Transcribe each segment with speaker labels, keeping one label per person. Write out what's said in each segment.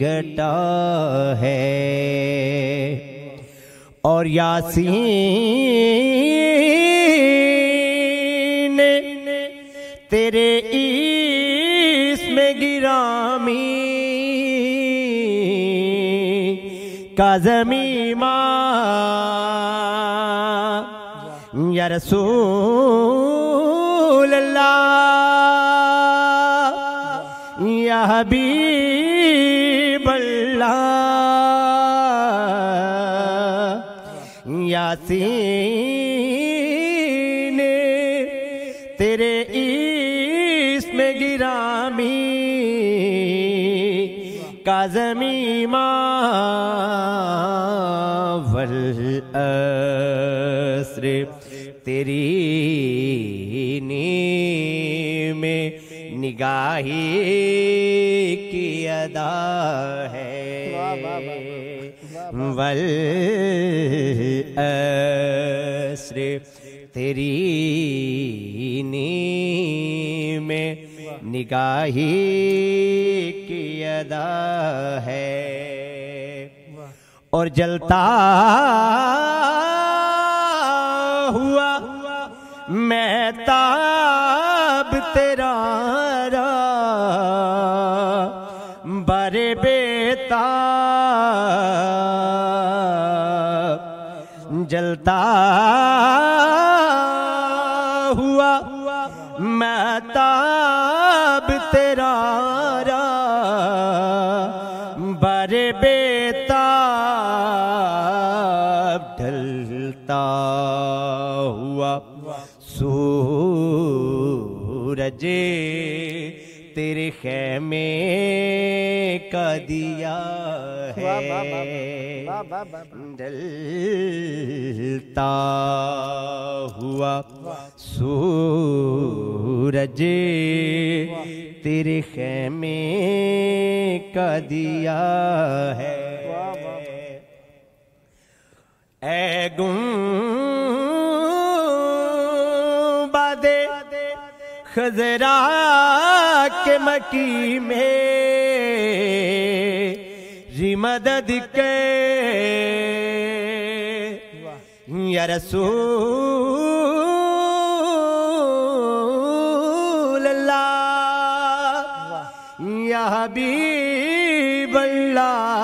Speaker 1: گھٹا ہے اور یاسین تیرے اسم گرامی کا زمیماں یا رسول اللہ یا حبیب اللہ یاسین تیرے اسم گرامی کا زمیماں والعصر تیری نیم نگاہی کی ادا ہے والعصر تیری نیم نگاہی کی ادا ہے اور جلتا ہوا مہتاب تیرا برے بیتاب جلتا ہوا مہتاب تیرا برے بیتاب ڈھلتا ہوا سورج تیرے خیمے کا دیا ہے ڈھلتا ہوا سورج تیرے خیمے کا دیا ہے اے گنبد خضرا کے مکی میری مدد کے یا رسول اللہ یا حبیب اللہ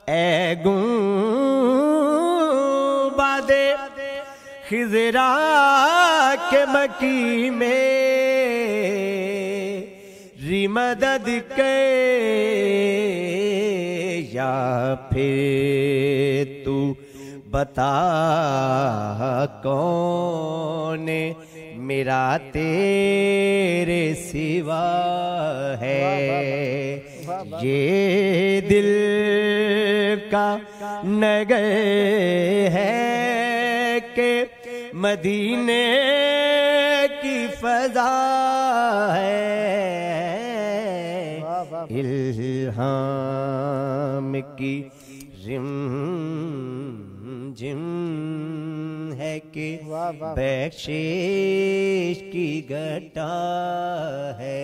Speaker 1: اے گنبد خضرا کے مکی میری مدد کے یا پھر تو بتا کون میرا تیرے سوا ہے یہ دل کا نگر ہے کہ مدینے کی فضا ہے الہام کی رم جم ہے کہ بخشش کی گھٹا ہے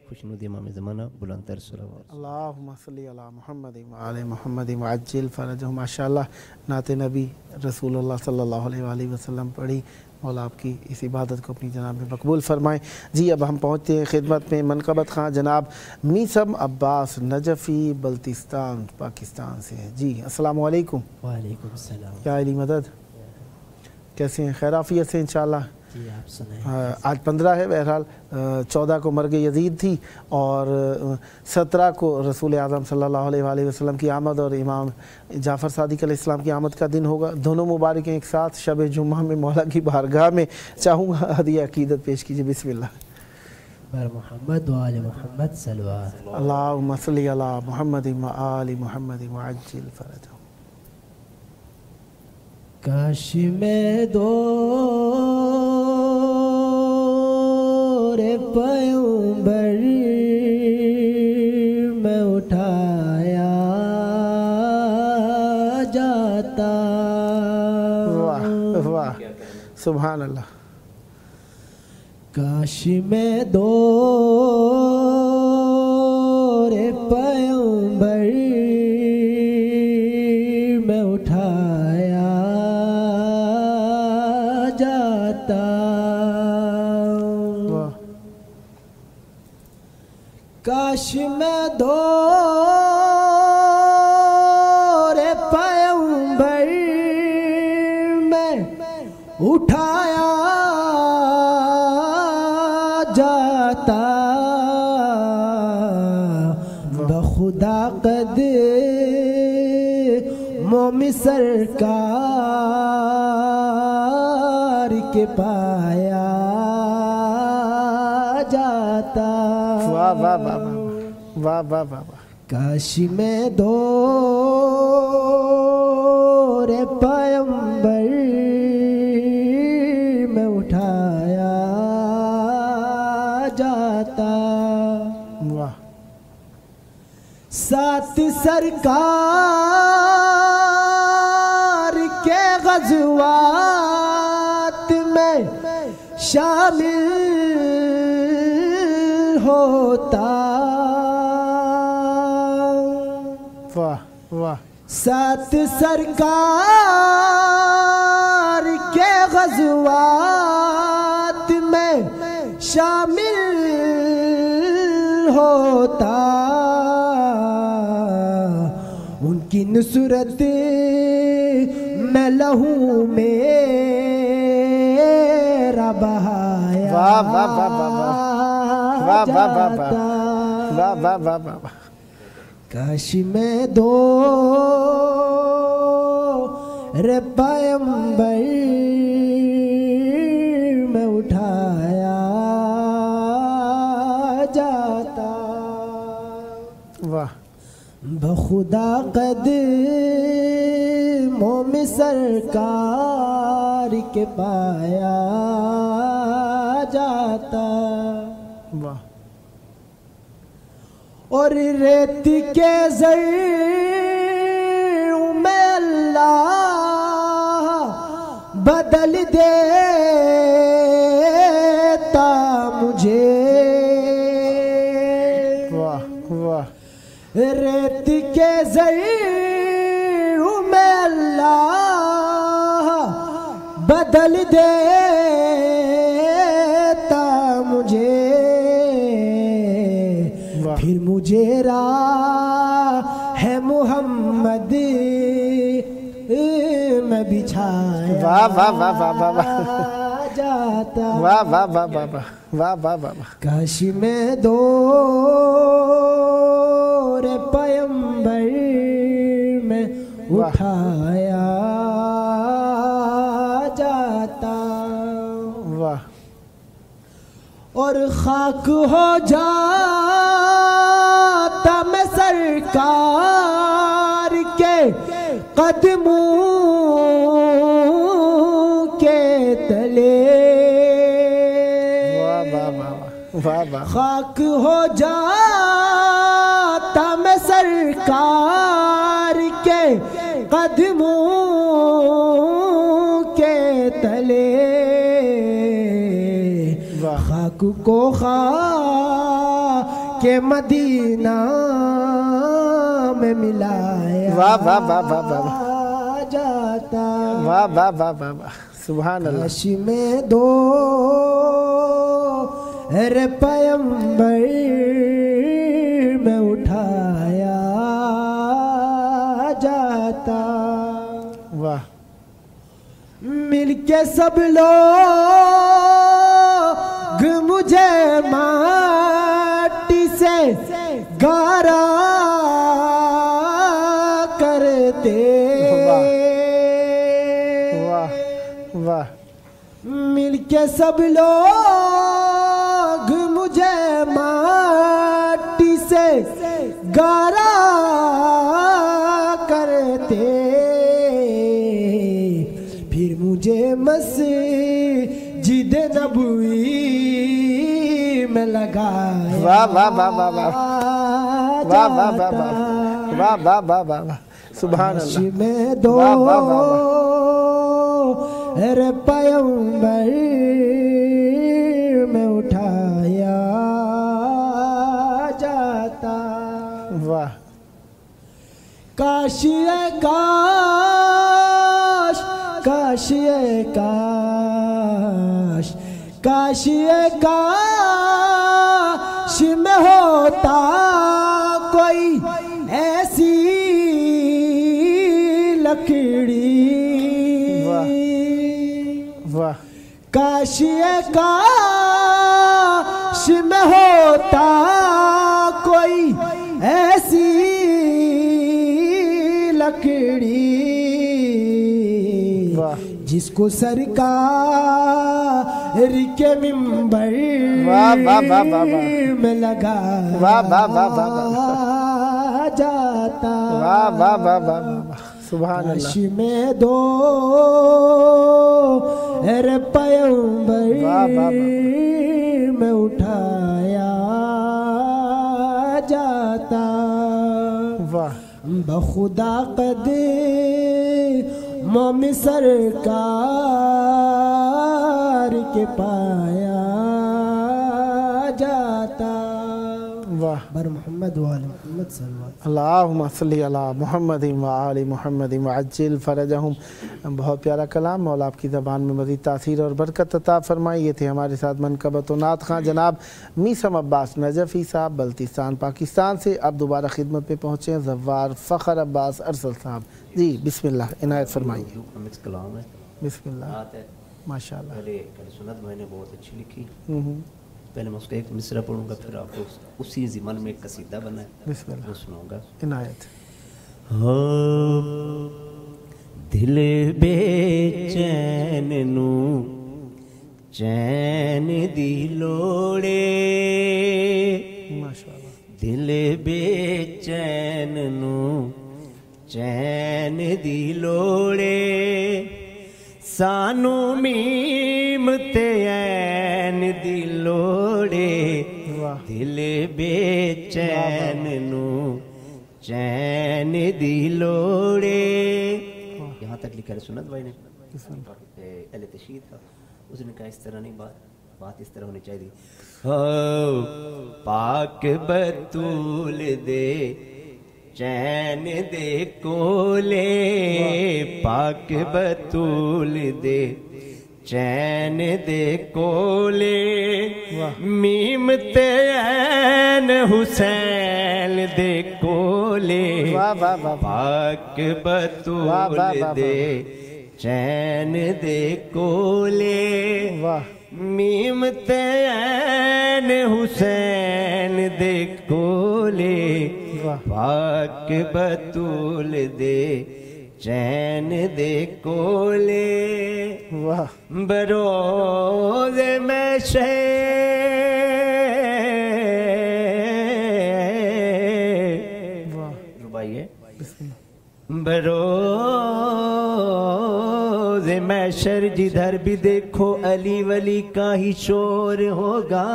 Speaker 1: خوشنود امام زمانہ بلند تر صلوات
Speaker 2: اللہم صلی علی محمد وعلی محمد وعجل فرجہ ماشاءاللہ نعت نبی رسول اللہ صلی اللہ علیہ وآلہ وسلم پڑھی مولا آپ کی اس عبادت کو اپنی جناب میں مقبول فرمائیں جی اب ہم پہنچتے ہیں خدمت میں منقبت خان جناب میسم عباس نجفی بلتستان پاکستان سے جی السلام علیکم
Speaker 1: وعلیکم السلام
Speaker 2: یا علی مدد کیسے ہیں خیر عافیت سے انشاءاللہ
Speaker 1: جی آپ سنائیں
Speaker 2: آج 15 ہے بہرحال 14 کو مرگ یزید تھی اور 17 کو رسول اعظم صلی اللہ علیہ وآلہ وسلم کی آمد اور امام جعفر صادق علیہ السلام کی آمد کا دن ہوگا دونوں مبارکیں ایک ساتھ شب جمعہ میں مولا کی بارگاہ میں چاہوں گا ہدیہ عقیدت پیش کیجئے بسم اللہ
Speaker 1: بر محمد و آل محمد صلوات
Speaker 2: اللہم صلی علی محمد و آل محمد وعجل فرجہ
Speaker 1: کاش میں دور پیغمبر میں اٹھایا جاتا
Speaker 2: واہ واہ سبحان اللہ
Speaker 1: کاش میں دور
Speaker 3: پیغمبر میں اٹھایا جاتا کاش میں دور پیغمبر میں اٹھایا جاتا بخدا قدموں سرکار کے پایا جاتا
Speaker 2: واہ واہ واہ واہ واہ واہ واہ
Speaker 3: کاش میں دور پیغمبر میں اٹھایا جاتا
Speaker 2: واہ
Speaker 3: ساتھ سرکار کے غزوات میں شامل ہوتا
Speaker 2: واہ واہ
Speaker 3: ساتھ سرکار کے غزوات میں شامل ہوتا ان کی نصرت میں لہو میرا بہایا
Speaker 2: واہ واہ واہ واہ واہ واہ واہ واہ
Speaker 3: جاتا
Speaker 2: واہ واہ واہ واہ واہ
Speaker 3: کاش میں دور پیغمبر میں اٹھایا جاتا
Speaker 2: واہ
Speaker 3: بخدا قدموں میں سرکار کے پایا جاتا
Speaker 2: واہ
Speaker 3: اور ریت کے زرعوں میں اللہ بدل دیتا مجھے
Speaker 2: واہ واہ
Speaker 3: ریت کے زرعوں میں اللہ بدل دیتا مجھے پھر مجھے راہ ہے محمد میں بچھایا
Speaker 2: واہ واہ واہ واہ واہ واہ
Speaker 3: جاتا
Speaker 2: واہ واہ واہ واہ واہ واہ واہ واہ
Speaker 3: کاش میں دور پیغمبر میں اٹھایا جاتا
Speaker 2: واہ
Speaker 3: اور خاک ہو جاتا میں سرکار کے قدموں کے تلے
Speaker 2: واہ واہ واہ واہ واہ
Speaker 3: خاک ہو جاتا میں سرکار کے قدموں کے تلے خاک کو خاک کے مدینہ میں ملایا
Speaker 2: واہ واہ واہ واہ واہ
Speaker 3: جاتا
Speaker 2: واہ واہ واہ واہ واہ سبحان اللہ
Speaker 3: کاش میں دور پیغمبر میں اٹھایا جاتا
Speaker 2: واہ
Speaker 3: مل کے سب لوگ مجھے ماٹی سے گارا کرتے
Speaker 2: واہ واہ
Speaker 3: مل کے سب لوگ مجھے ماٹی سے گارا کرتے پھر مجھے مسجد نبوی میں لگایا
Speaker 2: واہ واہ واہ واہ واہ واہ واہ واہ واہ واہ واہ واہ واہ سبحان اللہ
Speaker 3: میں دو ارے پیغمبر میں اٹھایا جاتا
Speaker 2: واہ
Speaker 3: کاش اے کاش کاش اے کاش کاش اے کاش میں ہوتا کوئی ایسی لکڑی
Speaker 2: واہ
Speaker 3: کاش اے کاش میں ہوتا کوئی ایسی لکڑی
Speaker 2: واہ
Speaker 3: جس کو سرکار کے منبر
Speaker 2: واہ واہ واہ واہ
Speaker 3: میں لگا
Speaker 2: واہ واہ واہ واہ
Speaker 3: جاتا
Speaker 2: واہ واہ واہ واہ سبحان
Speaker 3: کاش
Speaker 2: اللہ
Speaker 3: میں دو اے پیغمبر میں اٹھایا جاتا
Speaker 2: واہ
Speaker 3: بخدا قدم سرکار کے پایا جاتا
Speaker 2: واہ
Speaker 3: بر محمد وآل محمد صلی اللہ علیہ وسلم
Speaker 2: اللہم صلی علی محمد وآل محمد وعجل فرجہم. بہت پیارا کلام. مولا آپ کی زبان میں مزید تاثیر اور برکت عطا فرمائی. یہ تھے ہمارے ساتھ منقبت و نعت خواں جناب میثم عباس نجفی صاحب بلتستان پاکستان سے. اب دوبارہ خدمت پہ پہنچے ہیں زوار فخر عباس ارسل صاحب. جی بسم اللہ عنایت فرمائیے.
Speaker 1: مکس کلام ہے.
Speaker 2: بسم اللہ
Speaker 1: آتا ہے.
Speaker 2: ماشاءاللہ.
Speaker 1: پہلے سنت بھائی نے بہت اچھی لکھی. پہلے میں اس کا ایک مصرع پڑھوں گا پھر آپ کو اسی ضمن میں ایک قصیدہ بنا ہے
Speaker 2: بسم اللہ
Speaker 1: وہ سناؤں گا.
Speaker 2: عنایت.
Speaker 1: دل بے چین نو چین دی لوڑے
Speaker 2: ماشاءاللہ.
Speaker 1: دل بے چین نو چین دی لوڑے سانو میم تے عین دی لوڑے دل بے چین نو چین دی لوڑے. یہاں تک لکھا ہے سنت بھائی نے اہل تشہید کا. اس نے کہا اس طرح نہیں بات اس طرح ہونی چاہیے. پاک بطول دے چین دے کولے پاک بطول دے چین دے کولے میم تے عین حسین دے کولے پاک بطول دے چین دے کولے میم تے عین حسین دے کولے پاک بطول دے چین دے کولے بروز محشر ربائیے بروز محشر جدھر بھی دیکھو علی ولی کا ہی شور ہوگا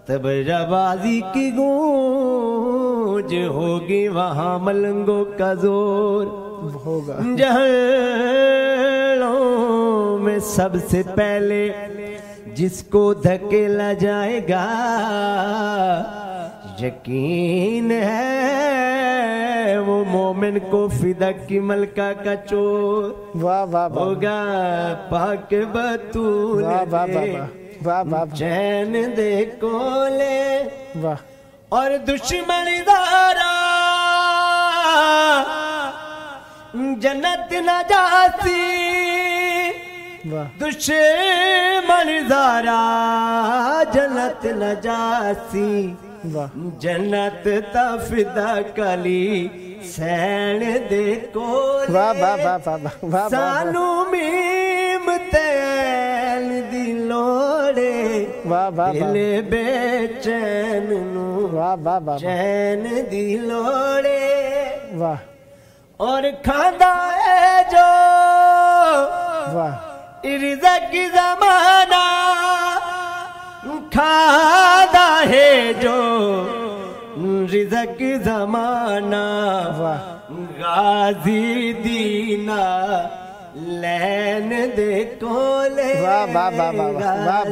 Speaker 1: تب روازی کی گونج ہوگی وہاں ملنگوں کا زور ہوگا. جہلوں میں سب سے پہلے جس کو دھکیلا جائے گا یقین ہے وہ مومن کو فدا کی ملکہ کا چور ہوگا. پاک بطول دے چین دے کولے اور دشمن دارا جنت نہ جاتی دشمن دارا جنت نہ جاتی جنت تا فدا کلی سین دے کولے سانو میم تیل دی لوڑے دل بے چین نو چین دی لوڑے اور کھاندہ ہے جو رزق زمانہ کھاندہ ہے جو رزق زمانہ غازی دینا لین دے کولے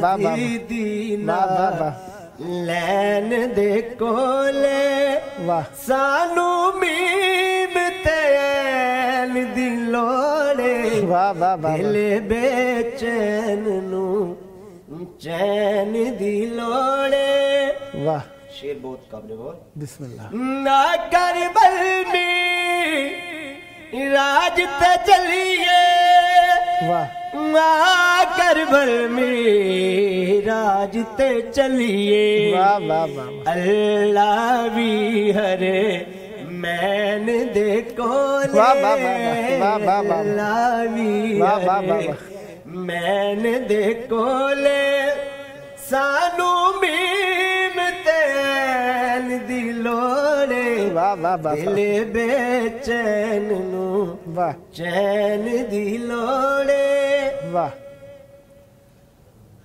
Speaker 1: غازی دینا لین دے کولے
Speaker 2: واہ
Speaker 3: سانو میم تیل دی لوڑے
Speaker 2: واہ واہ واہ
Speaker 3: دل بے چین نو چین دی لوڑے
Speaker 2: واہ
Speaker 3: شیر بہت قابل بہت
Speaker 2: بسم اللہ
Speaker 3: نہ کربل میں راج تے چلیے
Speaker 2: واہ
Speaker 3: کربل میں راج تے چلیے
Speaker 2: واہ واہ واہ
Speaker 3: اللہ بھی ہرے مین دے کولے
Speaker 2: واہ واہ واہ واہ واہ واہ
Speaker 3: اللہ بھی
Speaker 2: واہ واہ واہ
Speaker 3: ہرے مین دے کولے سانو میم تیل دی لوڑے
Speaker 2: واہ واہ واہ
Speaker 3: دل بے چین نو
Speaker 2: واہ
Speaker 3: چین دی لوڑے
Speaker 2: واہ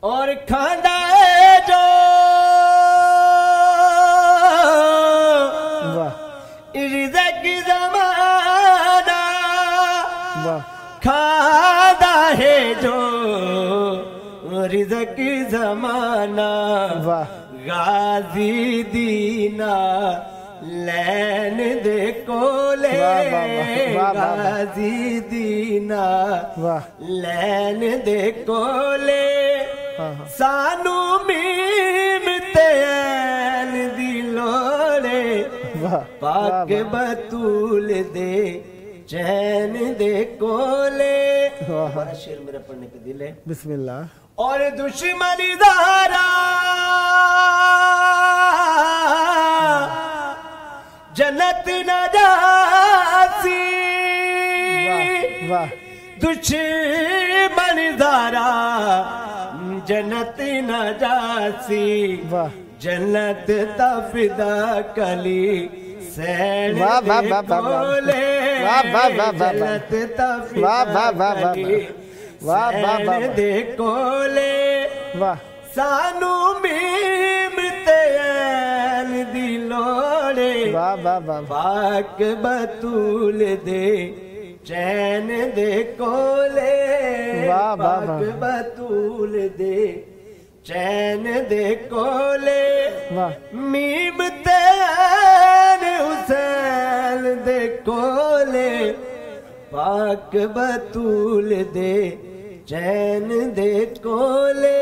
Speaker 3: اور کھاندا ہے جو
Speaker 2: واہ
Speaker 3: رزق زمانہ
Speaker 2: واہ
Speaker 3: کھاندا ہے جو رزق زمانہ
Speaker 2: واہ
Speaker 3: غازی دینا لین دے کولے
Speaker 2: واہ واہ واہ واہ
Speaker 3: غازی دینا
Speaker 2: واہ
Speaker 3: لین دے کولے
Speaker 2: ہاں ہاں
Speaker 3: سانو میم تیل دی لوڑے
Speaker 2: واہ
Speaker 3: پاک بطول دے چین دے کولے
Speaker 2: واہ
Speaker 3: بڑا شیر میرا پڑھنے پہ دل ہے
Speaker 2: بسم اللہ
Speaker 3: اور دشمن دارا جنت نہ جاسی
Speaker 2: واہ
Speaker 3: دشمن دارا جنت نہ جاسی
Speaker 2: واہ
Speaker 3: جنت تفدا کلی سین
Speaker 2: واہ واہ
Speaker 3: دے
Speaker 2: واہ واہ
Speaker 3: کولے
Speaker 2: واہ واہ واہ واہ
Speaker 3: جنت
Speaker 2: واہ واہ
Speaker 3: تفدا
Speaker 2: واہ واہ
Speaker 3: کلی
Speaker 2: واہ واہ واہ
Speaker 3: سین دے کولے
Speaker 2: واہ
Speaker 3: سانو میم تیل دی لوڑے
Speaker 2: واہ واہ واہ
Speaker 3: پاک بطول دے چین دے کولے
Speaker 2: واہ واہ
Speaker 3: پاک
Speaker 2: واہ
Speaker 3: بطول دے چین دے کولے
Speaker 2: واہ
Speaker 3: میم تین حسین دے کولے پاک بطول دے چین دے کولے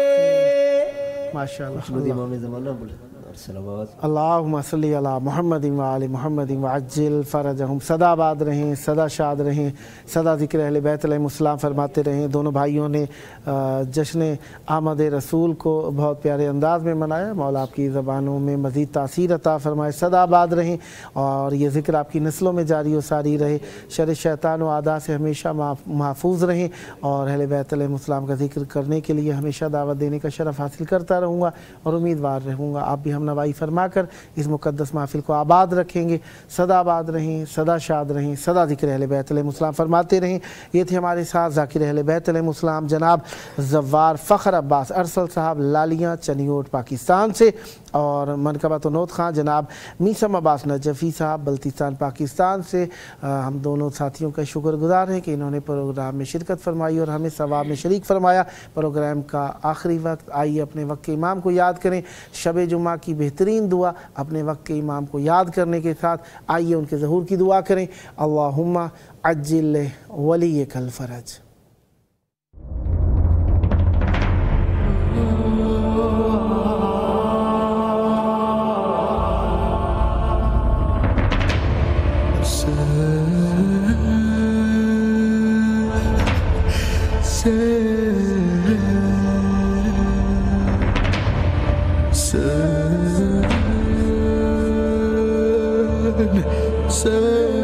Speaker 2: ماشاءاللہ
Speaker 3: محمد امام زمانہ بولے صلوات
Speaker 2: اللہم صلی علی محمد و آل محمد وعجل فرجہم صدا آباد رہیں صدا شاد رہیں صدا ذکر اہل بیت علیہ السلام فرماتے رہیں دونوں بھائیوں نے جشن آمد رسول کو بہت پیارے انداز میں منایا مولا آپ کی زبانوں میں مزید تاثیر عطا فرمائے صدا آباد رہیں اور یہ ذکر آپ کی نسلوں میں جاری و ساری رہے شر شیطان و اعداء سے ہمیشہ محفوظ رہیں اور اہل بیت علیہ السلام کا ذکر کرنے کے لیے ہمیشہ دعوت دینے کا شرف حاصل کرتا رہوں گا اور امیدوار رہوں گا آپ بھی ہم نوائی فرما کر اس مقدس محفل کو آباد رکھیں گے صدا آباد رہیں صدا شاد رہیں صدا ذکر اہل بیت علیہ السلام فرماتے رہیں یہ تھے ہمارے ساتھ ذاکر اہل بیت علیہ السلام جناب زوار فخر عباس ارسل صاحب لالیاں چنیوٹ پاکستان سے اور منقبت و نوت خان جناب میسم عباس نجفی صاحب بلتستان پاکستان سے ہم دونوں ساتھیوں کا شکر گزار ہیں کہ انہوں نے پروگرام میں شرکت فرمائی اور ہمیں ثواب میں شریک فرمایا پروگرام کا آخری وقت آئیے اپنے وقت کے امام کو یاد کریں شب جمعہ کی بہترین دعا اپنے وقت کے امام کو یاد کرنے کے ساتھ آئیے ان کے ظہور کی دعا کریں اللہم عجل ولیک الفرج
Speaker 4: Sen